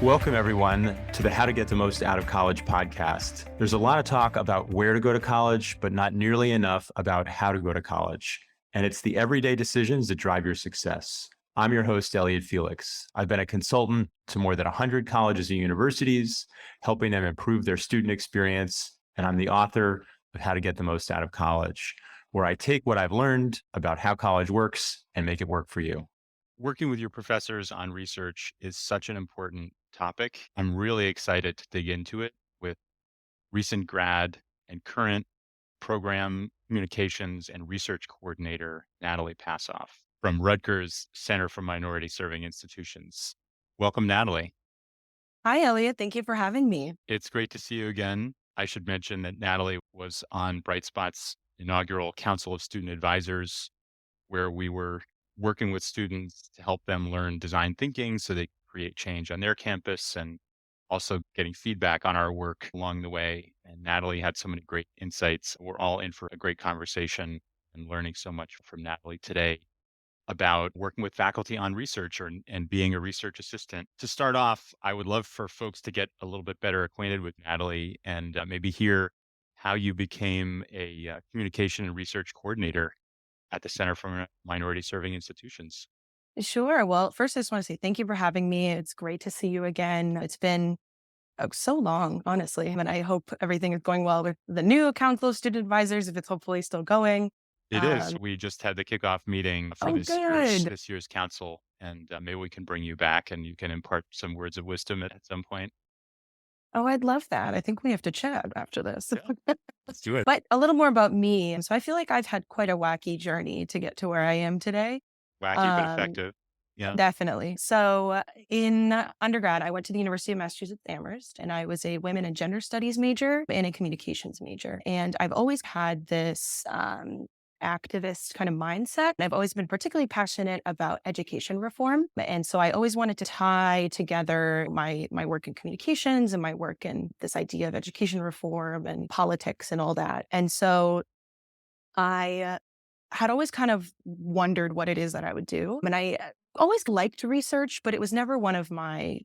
Welcome, everyone, to the How to Get the Most Out of College podcast. There's a lot of talk about where to go to college, but not nearly enough about how to go to college. And it's the everyday decisions that drive your success. I'm your host, Elliot Felix. I've been a consultant to more than 100 colleges and universities, helping them improve their student experience. And I'm the author of How to Get the Most Out of College, where I take what I've learned about how college works and make it work for you. Working with your professors on research is such an important topic. I'm really excited to dig into it with recent grad and current program communications and research coordinator, Natalie Passov from Rutgers Center for Minority Serving Institutions. Welcome, Natalie. Hi, Elliot. Thank you for having me. It's great to see you again. I should mention that Natalie was on Brightspot's inaugural Council of Student Advisors, where we were working with students to help them learn design thinking so they create change on their campus, and also getting feedback on our work along the way. And Natalie had so many great insights. We're all in for a great conversation and learning so much from Natalie today about working with faculty on research and being a research assistant. To start off, I would love for folks to get a little bit better acquainted with Natalie and maybe hear how you became a communication and research coordinator at the Center for Minority Serving Institutions. Sure. Well, first, I just want to say thank you for having me. It's great to see you again. It's been so long, honestly. And I hope everything is going well with the new Council of Student Advisors, if it's hopefully still going. It is. We just had the kickoff meeting for Oh, good. this year's council, and maybe we can bring you back and you can impart some words of wisdom at some point. Oh, I'd love that. I think we have to chat after this. Yeah, let's do it. But a little more about me. So I feel like I've had quite a wacky journey to get to where I am today. Wacky but Um, effective. Yeah. Definitely. So in undergrad, I went to the University of Massachusetts Amherst, and I was a women and gender studies major and a communications major. And I've always had this activist kind of mindset. And I've always been particularly passionate about education reform. And so I always wanted to tie together my work in communications and my work in this idea of education reform and politics and all that. And so I had always kind of wondered what it is that I would do. And I always liked research, but it was never one of my,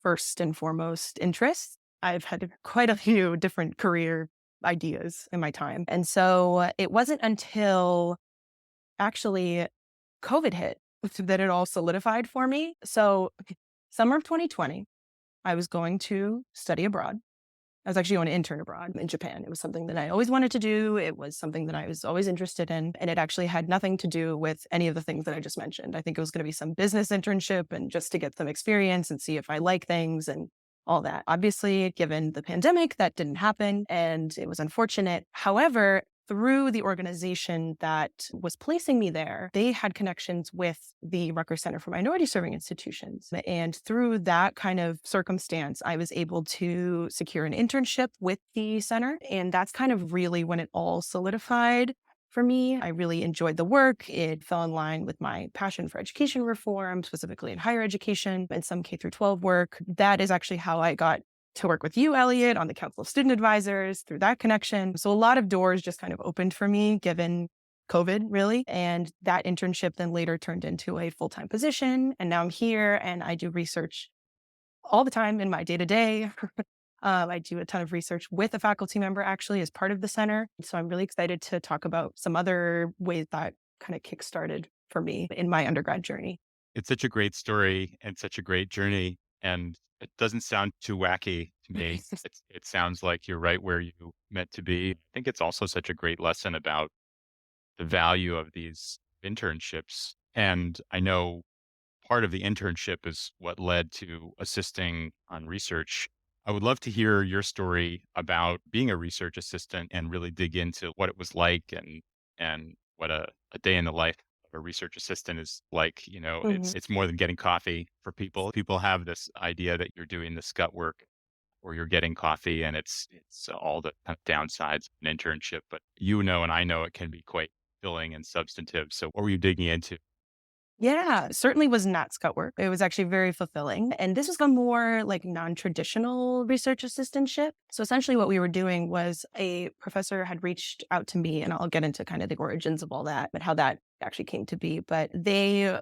first and foremost interests. I've had quite a few different career ideas in my time. And so it wasn't until actually COVID hit that it all solidified for me. So summer of 2020, I was going to study abroad. I was actually going to intern abroad in Japan. It was something that I always wanted to do. It was something that I was always interested in. And it actually had nothing to do with any of the things that I just mentioned. I think it was going to be some business internship and just to get some experience and see if I like things and all that. Obviously, given the pandemic, that didn't happen and it was unfortunate. However, through the organization that was placing me there, they had connections with the Rutgers Center for Minority Serving Institutions. And through that kind of circumstance, I was able to secure an internship with the center. And that's kind of really when it all solidified for me. I really enjoyed the work. It fell in line with my passion for education reform, specifically in higher education and some K through 12 work. That is actually how I got to work with you, Elliot, on the Council of Student Advisors through that connection. So a lot of doors just kind of opened for me given COVID, really. And that internship then later turned into a full-time position. And now I'm here and I do research all the time in my day-to-day. I do a ton of research with a faculty member actually as part of the center. So I'm really excited to talk about some other ways that kind of kickstarted for me in my undergrad journey. It's such a great story and such a great journey. And it doesn't sound too wacky to me. It sounds like you're right where you meant to be. I think it's also such a great lesson about the value of these internships. And I know part of the internship is what led to assisting on research. I would love to hear your story about being a research assistant and really dig into what it was like and what a day in the life of a research assistant is like. You know, Mhm. it's more than getting coffee for people. People have this idea that you're doing the scut work or you're getting coffee and it's all the kind of downsides of an internship. But you know, and I know it can be quite filling and substantive. So what were you digging into? Yeah, certainly was not scout work. It was actually very fulfilling. And this was a more like non-traditional research assistantship. So essentially what we were doing was a professor had reached out to me, and I'll get into kind of the origins of all that, but how that actually came to be, but they're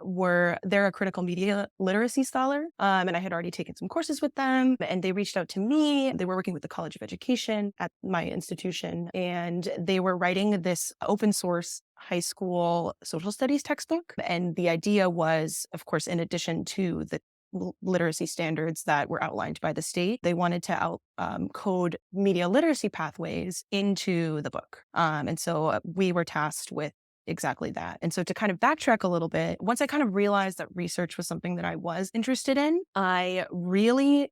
a critical media literacy scholar. And I had already taken some courses with them, and they reached out to me. They were working with the College of Education at my institution, and they were writing this open source high school social studies textbook. And the idea was, of course, in addition to the literacy standards that were outlined by the state, they wanted to code media literacy pathways into the book. And so we were tasked with exactly that. And so to kind of backtrack a little bit, once I kind of realized that research was something that I was interested in, I really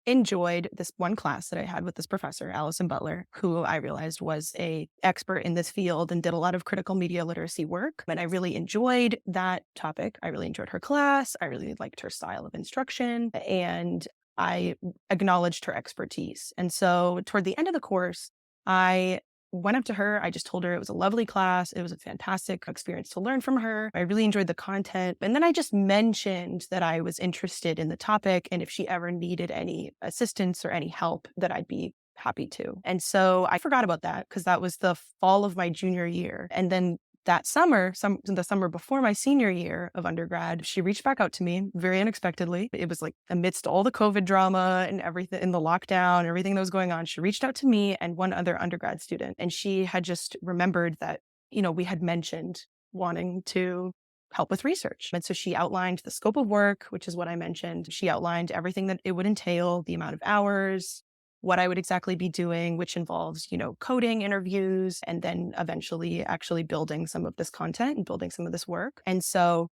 enjoyed this one class that I had with this professor, Allison Butler, who I realized was a expert in this field and did a lot of critical media literacy work. And I really enjoyed that topic. I really enjoyed her class. I really liked her style of instruction, and I acknowledged her expertise. And so toward the end of the course, I went up to her. I just told her it was a lovely class. It was a fantastic experience to learn from her. I really enjoyed the content. And then I just mentioned that I was interested in the topic, and if she ever needed any assistance or any help, that I'd be happy to. And so I forgot about that because that was the fall of my junior year. And then that summer, the summer before my senior year of undergrad, she reached back out to me very unexpectedly. It was like amidst all the COVID drama and everything, in the lockdown, everything that was going on, she reached out to me and one other undergrad student. And she had just remembered that, we had mentioned wanting to help with research. And so she outlined the scope of work, which is what I mentioned. She outlined everything that it would entail, the amount of hours, what I would exactly be doing, which involves, coding, interviews, and then eventually actually building some of this content and building some of this work. And so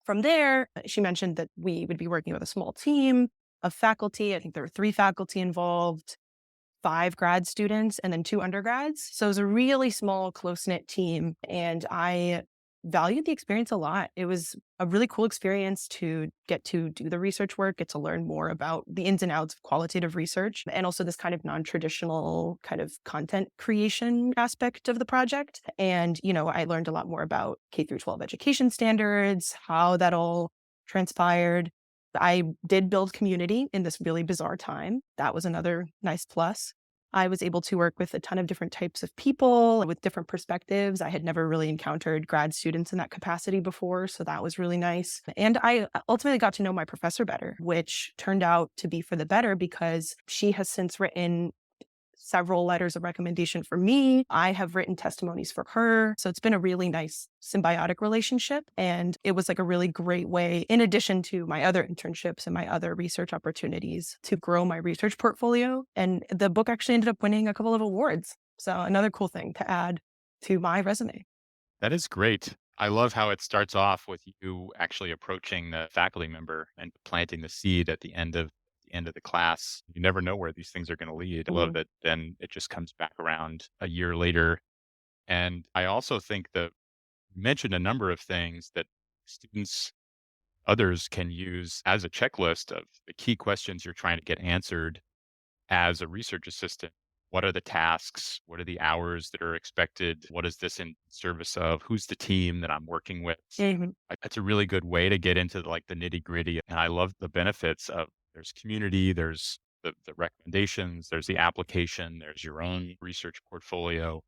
from there, she mentioned that we would be working with a small team of faculty. I think there were 3 faculty involved, 5 grad students, and then 2 undergrads. So it was a really small, close-knit team. And I valued the experience a lot. It was a really cool experience to get to do the research work, get to learn more about the ins and outs of qualitative research, and also this kind of non-traditional kind of content creation aspect of the project. And, I learned a lot more about K through 12 education standards, how that all transpired. I did build community in this really bizarre time. That was another nice plus. I was able to work with a ton of different types of people with different perspectives. I had never really encountered grad students in that capacity before, so that was really nice. And I ultimately got to know my professor better, which turned out to be for the better because she has since written several letters of recommendation for me. I have written testimonies for her. So it's been a really nice symbiotic relationship. And it was like a really great way, in addition to my other internships and my other research opportunities, to grow my research portfolio. And the book actually ended up winning a couple of awards. So another cool thing to add to my resume. That is great. I love how it starts off with you actually approaching the faculty member and planting the seed at the end of the class. You never know where these things are going to lead. I love that then it just comes back around a year later. And I also think that you mentioned a number of things that students, others can use as a checklist of the key questions you're trying to get answered as a research assistant. What are the tasks? What are the hours that are expected? What is this in service of? Who's the team that I'm working with? Mhm. That's a really good way to get into like the nitty gritty. And I love the benefits of there's community, there's the recommendations, there's the application, there's your own research portfolio.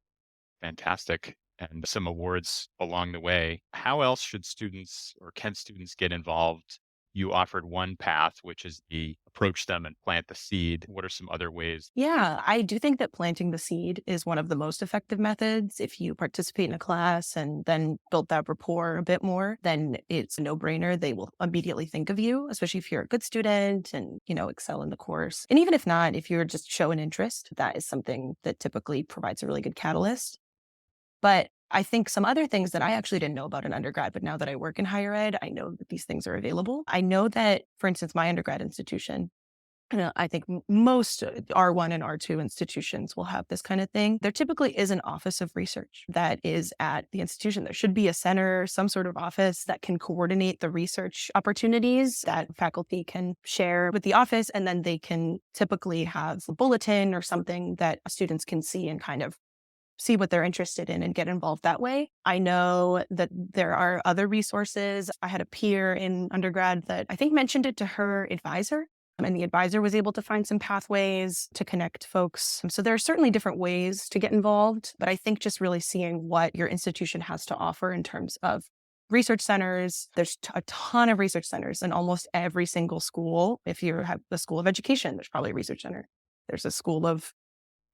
Fantastic. And some awards along the way. How else should students or can students get involved? You offered one path, which is the approach them and plant the seed. What are some other ways? Yeah, I do think that planting the seed is one of the most effective methods. If you participate in a class and then build that rapport a bit more, then it's a no-brainer. They will immediately think of you, especially if you're a good student and, excel in the course. And even if not, if you're just show an interest, that is something that typically provides a really good catalyst. But I think some other things that I actually didn't know about in undergrad, but now that I work in higher ed, I know that these things are available. I know that, for instance, my undergrad institution, I think most R1 and R2 institutions will have this kind of thing. There typically is an office of research that is at the institution. There should be a center, some sort of office that can coordinate the research opportunities that faculty can share with the office. And then they can typically have a bulletin or something that students can see and kind of see what they're interested in and get involved that way. I know that there are other resources. I had a peer in undergrad that I think mentioned it to her advisor. And the advisor was able to find some pathways to connect folks. So there are certainly different ways to get involved, but I think just really seeing what your institution has to offer in terms of research centers. There's a ton of research centers in almost every single school. If you have the School of Education, there's probably a research center. There's a School of,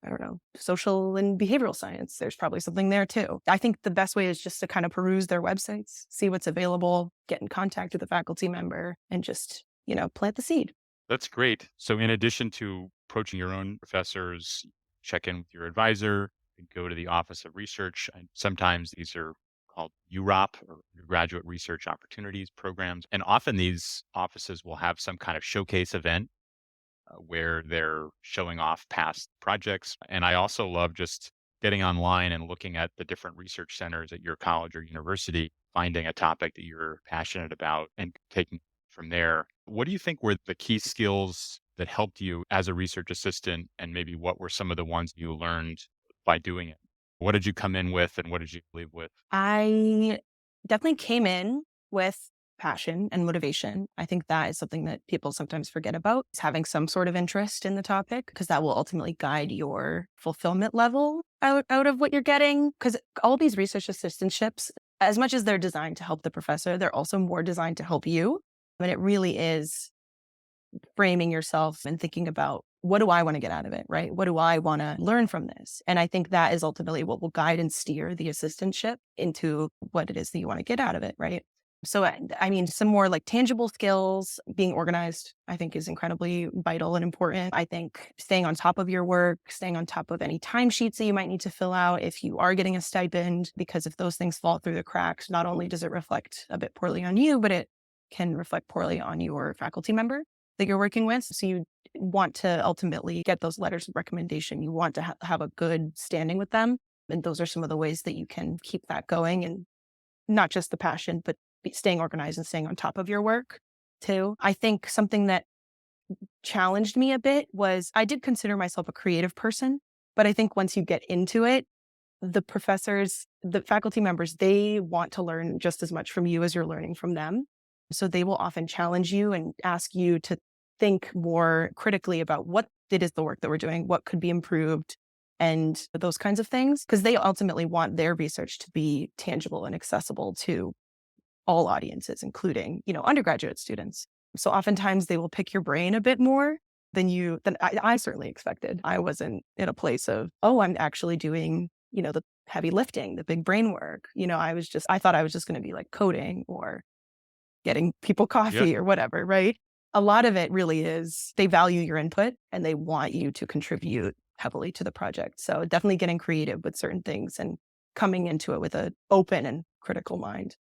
I don't know, social and behavioral science. There's probably something there too. I think the best way is just to kind of peruse their websites, see what's available, get in contact with a faculty member, and just, plant the seed. That's great. So in addition to approaching your own professors, check in with your advisor, and go to the Office of Research. And sometimes these are called UROP or Graduate Research Opportunities programs. And often these offices will have some kind of showcase event where they're showing off past projects. And I also love just getting online and looking at the different research centers at your college or university, finding a topic that you're passionate about and taking from there. What do you think were the key skills that helped you as a research assistant? And maybe what were some of the ones you learned by doing it? What did you come in with and what did you leave with? I definitely came in with passion and motivation. I think that is something that people sometimes forget about, is having some sort of interest in the topic, because that will ultimately guide your fulfillment level out of what you're getting. Because all these research assistantships, as much as they're designed to help the professor, they're also more designed to help you. And it really is framing yourself and thinking about, what do I want to get out of it, right? What do I want to learn from this? And I think that is ultimately what will guide and steer the assistantship into what it is that you want to get out of it, right? So, I mean, some more like tangible skills, being organized, I think is incredibly vital and important. I think staying on top of your work, staying on top of any timesheets that you might need to fill out if you are getting a stipend, because if those things fall through the cracks, not only does it reflect a bit poorly on you, but it can reflect poorly on your faculty member that you're working with. So you want to ultimately get those letters of recommendation. You want to have a good standing with them. And those are some of the ways that you can keep that going, and not just the passion, but staying organized and staying on top of your work too. I think something that challenged me a bit was, I did consider myself a creative person, but I think once you get into it, the professors, the faculty members, they want to learn just as much from you as you're learning from them. So they will often challenge you and ask you to think more critically about what it is the work that we're doing, what could be improved, and those kinds of things, because they ultimately want their research to be tangible and accessible to all audiences, including, undergraduate students. So oftentimes they will pick your brain a bit more than I certainly expected. I wasn't in a place of, oh, I'm actually doing, the heavy lifting, the big brain work. I thought I was just going to be like coding or getting people Yeah. coffee or whatever, right? A lot of it really is, they value your input and they want you to contribute heavily to the project. So definitely getting creative with certain things and coming into it with an open and critical mind.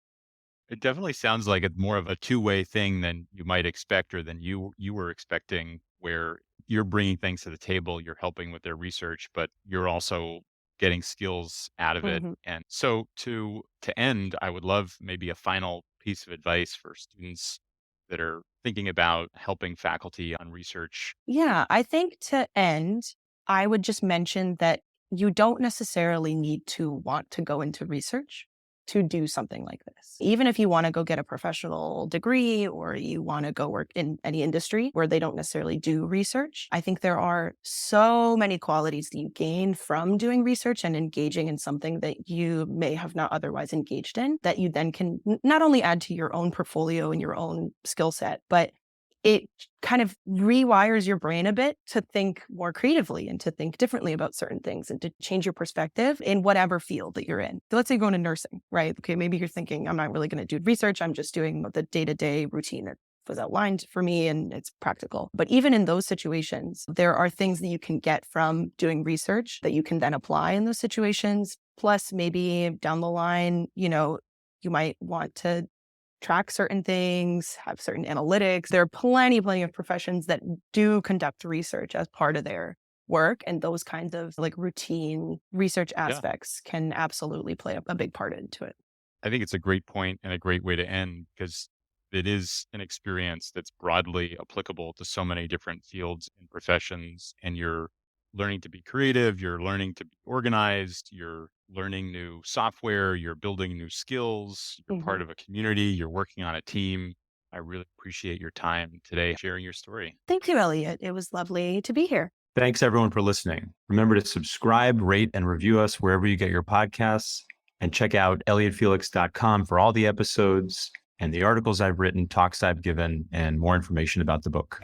It definitely sounds like it's more of a two-way thing than you might expect or than you were expecting, where you're bringing things to the table, you're helping with their research, but you're also getting skills out of it. Mhm. And so to end, I would love maybe a final piece of advice for students that are thinking about helping faculty on research. Yeah, I think to end, I would just mention that you don't necessarily need to want to go into research to do something like this. Even if you want to go get a professional degree or you want to go work in any industry where they don't necessarily do research, I think there are so many qualities that you gain from doing research and engaging in something that you may have not otherwise engaged in, that you then can not only add to your own portfolio and your own skill set, but it kind of rewires your brain a bit to think more creatively and to think differently about certain things and to change your perspective in whatever field that you're in. So let's say you're going to nursing, right? Okay, maybe you're thinking, I'm not really going to do research. I'm just doing the day-to-day routine that was outlined for me and it's practical. But even in those situations, there are things that you can get from doing research that you can then apply in those situations. Plus, maybe down the line, you might want to track certain things, have certain analytics. There are plenty of professions that do conduct research as part of their work. And those kinds of like routine research Yeah. aspects can absolutely play a big part into it. I think it's a great point and a great way to end because it is an experience that's broadly applicable to so many different fields and professions. And you're learning to be creative, you're learning to be organized, you're learning new software, you're building new skills, you're Mhm. part of a community, you're working on a team. I really appreciate your time today sharing your story. Thank you, Elliot. It was lovely to be here. Thanks everyone for listening. Remember to subscribe, rate, and review us wherever you get your podcasts. And check out elliottfelix.com for all the episodes and the articles I've written, talks I've given, and more information about the book.